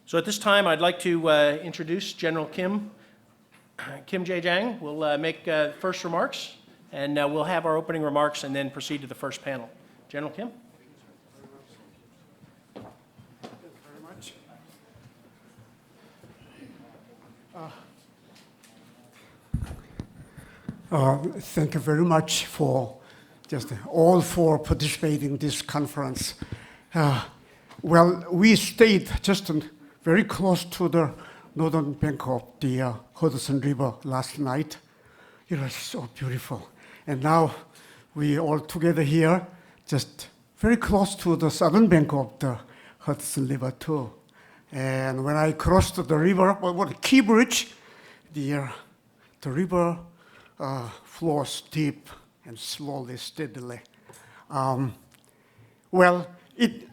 So at this time, I'd like to introduce General Kim Jae-Chang. Will make first remarks, and we'll have our opening remarks and then proceed to the first panel. General Kim. Thank you very much. Thank you very much for just all for participating in this conference. Well, we stayed just very close to the northern bank of the Hudson River last night. It was so beautiful. And now we all together here, just very close to the southern bank of the Hudson River too. And when I crossed the river, what Key Bridge, the river flows deep and slowly, steadily. Well, it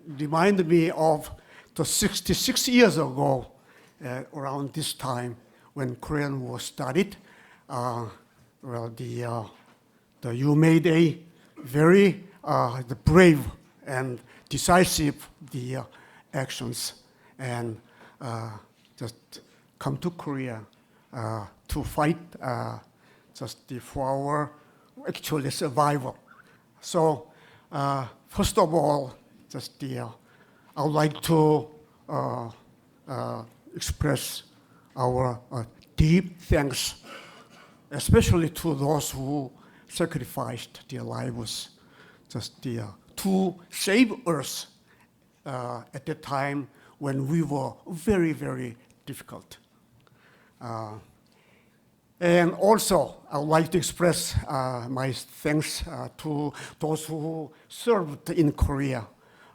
reminded me of the 66 years ago, around this time, when Korean War started. You made a very brave and decisive actions, and just come to Korea to fight for our actually survival. So first of all, I would like to express our deep thanks, especially to those who sacrificed their lives to save us at the time when we were very, very difficult. And also, I would like to express my thanks to those who served in Korea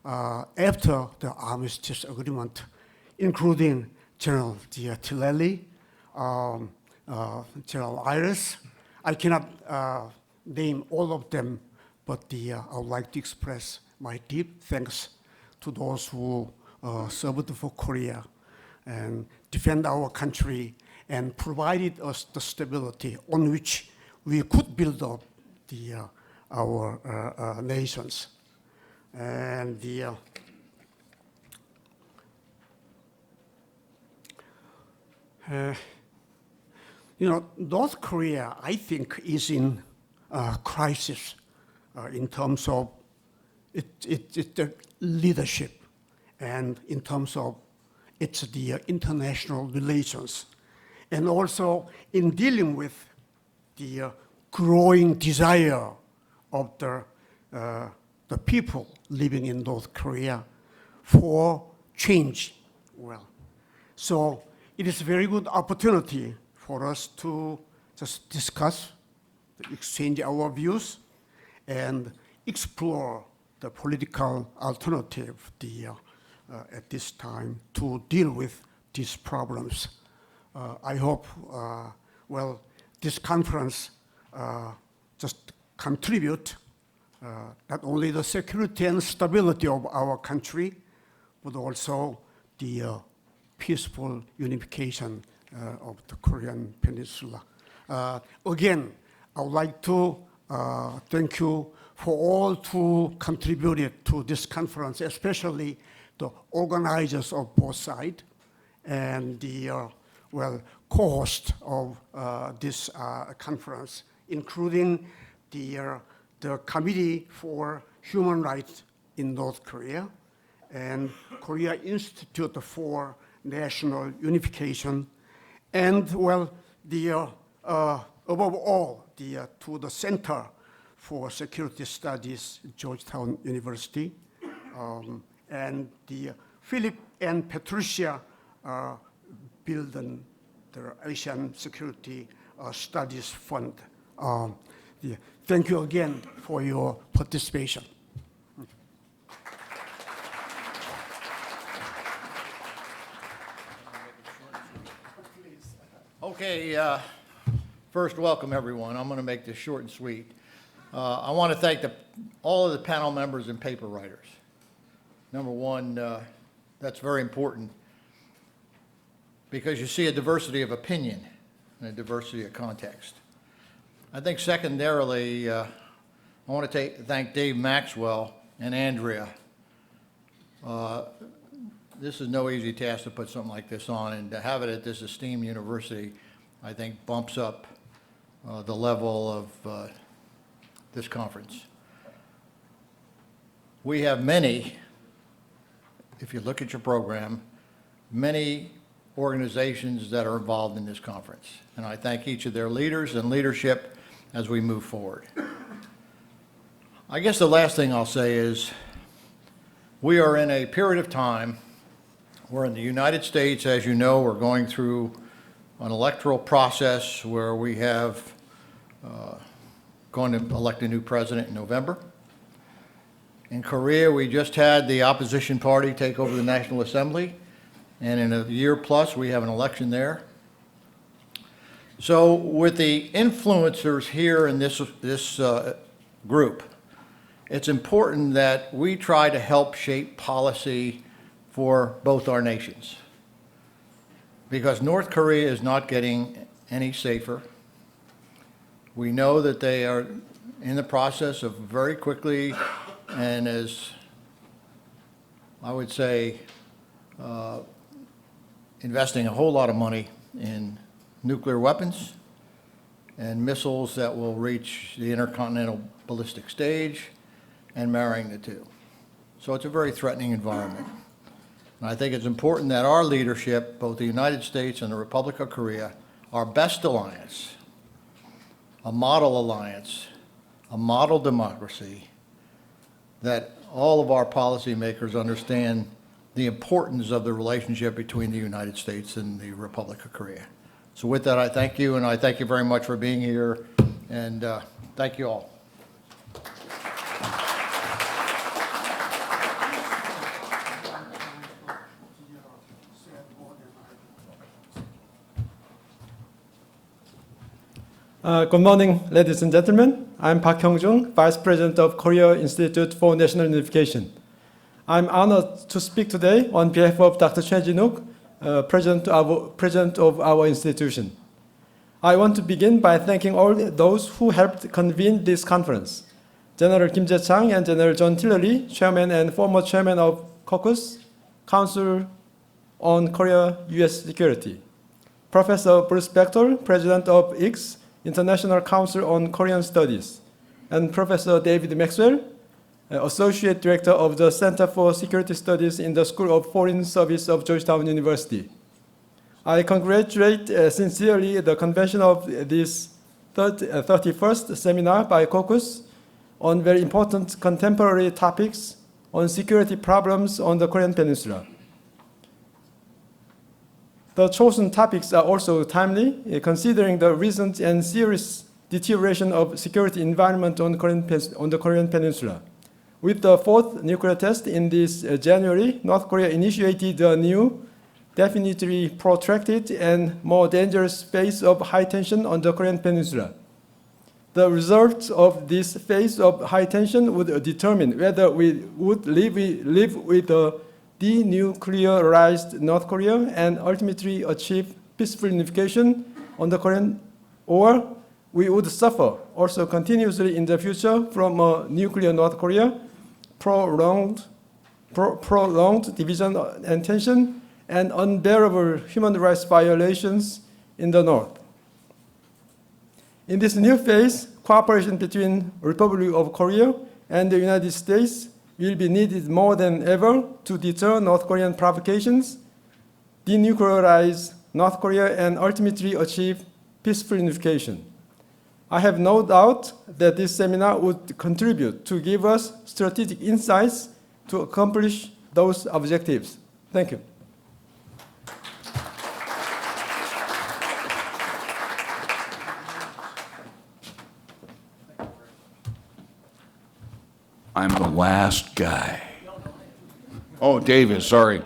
after the armistice agreement, including General Tilelli, General Iris. I cannot name all of them, but I would like to express my deep thanks to those who served for Korea and defend our country and provided us the stability on which we could build up our nations. And North Korea, I think, is in crisis in terms of its leadership and in terms of its international relations, and also in dealing with the growing desire of the people living in North Korea for change. Well, so it is a very good opportunity for us to just discuss, exchange our views, and explore the political alternative at this time to deal with these problems. I hope, this conference just contribute not only the security and stability of our country, but also the peaceful unification of the Korean Peninsula. Again, I would like to thank you for all who contributed to this conference, especially the organizers of both sides and the co-host of this conference, including the Committee for Human Rights in North Korea and Korea Institute for National Unification, and above all, to the Center for Security Studies, Georgetown University, and the Philip and Patricia Bilden, the Asian Security Studies Fund. Thank you again for your participation. Okay, first, welcome everyone. I'm going to make this short and sweet. I want to thank all of the panel members and paper writers. Number one, that's very important because you see a diversity of opinion and a diversity of context. I think secondarily, I want to thank Dave Maxwell and Andrea. this is no easy task to put something like this on, and to have it at this esteemed university, I think bumps up the level of this conference. We have many, if you look at your program, many organizations that are involved in this conference, and I thank each of their leaders and leadership as we move forward. I guess the last thing I'll say is we are in a period of time where in the United States, as you know, we're going through an electoral process where we have going to elect a new president in November. In Korea, we just had the opposition party take over the National Assembly, and in a year plus, we have an election there. So with the influencers here in this group, it's important that we try to help shape policy for both our nations. Because North Korea is not getting any safer. We know that they are in the process of very quickly, and as I would say, investing a whole lot of money in nuclear weapons and missiles that will reach the intercontinental ballistic stage and marrying the two. So it's a very threatening environment. And I think it's important that our leadership, both the United States and the Republic of Korea, our best alliance, a model alliance, a model democracy, that all of our policymakers understand the importance of the relationship between the United States and the Republic of Korea. So with that, I thank you, and I thank you very much for being here, and thank you all. Good morning, ladies and gentlemen. I'm Park Hyung-jung, Vice President of Korea Institute for National Unification. I'm honored to speak today on behalf of Dr. Choi Jinwook, President of our institution. I want to begin by thanking all those who helped convene this conference. General Kim Jae-Chang and General John Tilelli, Chairman and former Chairman of Caucus, Council on Korea-US Security. Professor Bruce Bechtol, President of ICS, International Council on Korean Studies, and Professor David Maxwell, Associate Director of the Center for Security Studies in the School of Foreign Service of Georgetown University. I congratulate sincerely the convention of this 31st seminar by Caucus on very important contemporary topics on security problems on the Korean Peninsula. The chosen topics are also timely, considering the recent and serious deterioration of security environment on the Korean Peninsula. With the fourth nuclear test in this January, North Korea initiated a new, definitely protracted and more dangerous phase of high tension on the Korean Peninsula. The results of this phase of high tension would determine whether we would live with a denuclearized North Korea and ultimately achieve peaceful unification on the Korean, or we would suffer also continuously in the future from a nuclear North Korea, prolonged division and tension, and unbearable human rights violations in the North. In this new phase, cooperation between Republic of Korea and the United States will be needed more than ever to deter North Korean provocations, denuclearize North Korea, and ultimately achieve peaceful unification. I have no doubt that this seminar would contribute to give us strategic insights to accomplish those objectives. Thank you. I'm the last guy. Oh, Davis, sorry.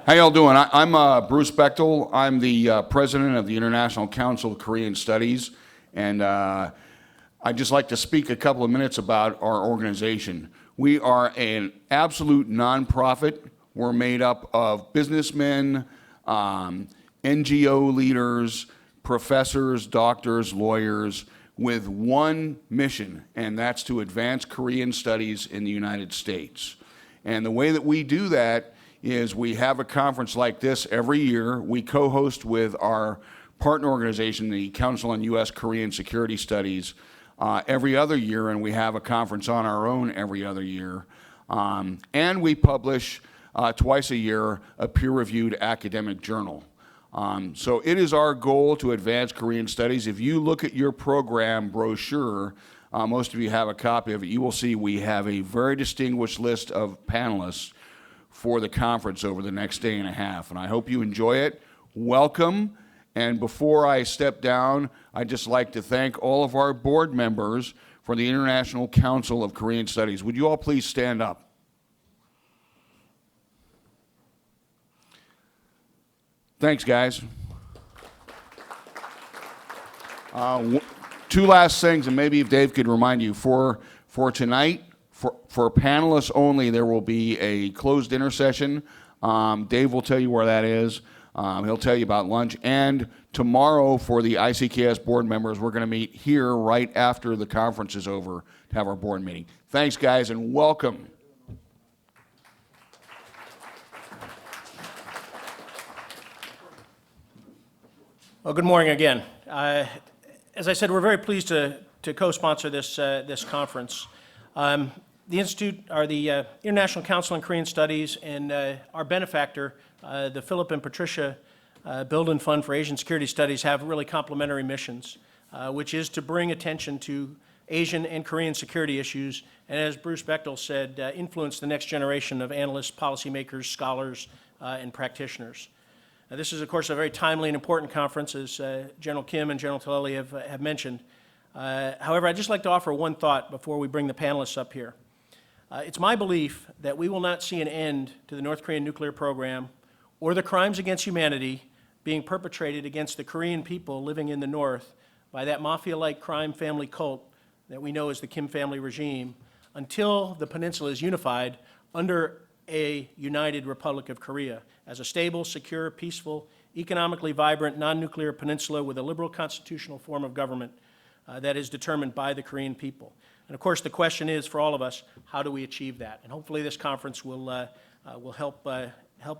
How y'all doing? I'm Bruce Bechtol. I'm the president of the International Council of Korean Studies, and I'd just like to speak a couple of minutes about our organization. We are an absolute nonprofit. We're made up of businessmen, NGO leaders, professors, doctors, lawyers, with one mission, and that's to advance Korean studies in the United States. And the way that we do that is we have a conference like this every year. We co-host with our partner organization, the Council on U.S. Korean Security Studies, every other year, and we have a conference on our own every other year. And we publish twice a year a peer-reviewed academic journal. So it is our goal to advance Korean studies. If you look at your program brochure, most of you have a copy of it, you will see we have a very distinguished list of panelists for the conference over the next day and a half. And I hope you enjoy it. Welcome. And before I step down, I'd just like to thank all of our board members for the International Council of Korean Studies. Would you all please stand up? Thanks, guys. Two last things, and maybe if Dave could remind you, for tonight, for panelists only, there will be a closed dinner session. Dave will tell you where that is. He'll tell you about lunch. And tomorrow, for the ICKS board members, we're going to meet here right after the conference is over to have our board meeting. Thanks, guys, and welcome. Well, good morning again. As I said, we're very pleased to co-sponsor this conference. The Institute, or the International Council on Korean Studies, and our benefactor, the Philip and Patricia Build-In Fund for Asian Security Studies, have really complementary missions, which is to bring attention to Asian and Korean security issues, and as Bruce Bechtol said, influence the next generation of analysts, policymakers, scholars, and practitioners. This is, of course, a very timely and important conference, as General Kim and General Tilelli have mentioned. However, I'd just like to offer one thought before we bring the panelists up here. It's my belief that we will not see an end to the North Korean nuclear program or the crimes against humanity being perpetrated against the Korean people living in the North by that mafia-like crime family cult that we know as the Kim family regime until the peninsula is unified under a united Republic of Korea as a stable, secure, peaceful, economically vibrant, non-nuclear peninsula with a liberal constitutional form of government that is determined by the Korean people. And of course, the question is for all of us, how do we achieve that? And hopefully this conference will help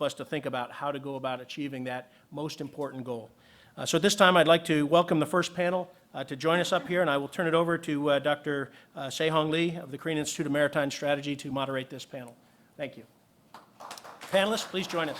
us to think about how to go about achieving that most important goal. So at this time, I'd like to welcome the first panel to join us up here, and I will turn it over to Dr. Se-Hong Lee of the Korean Institute of Maritime Strategy to moderate this panel. Thank you. Panelists, please join us.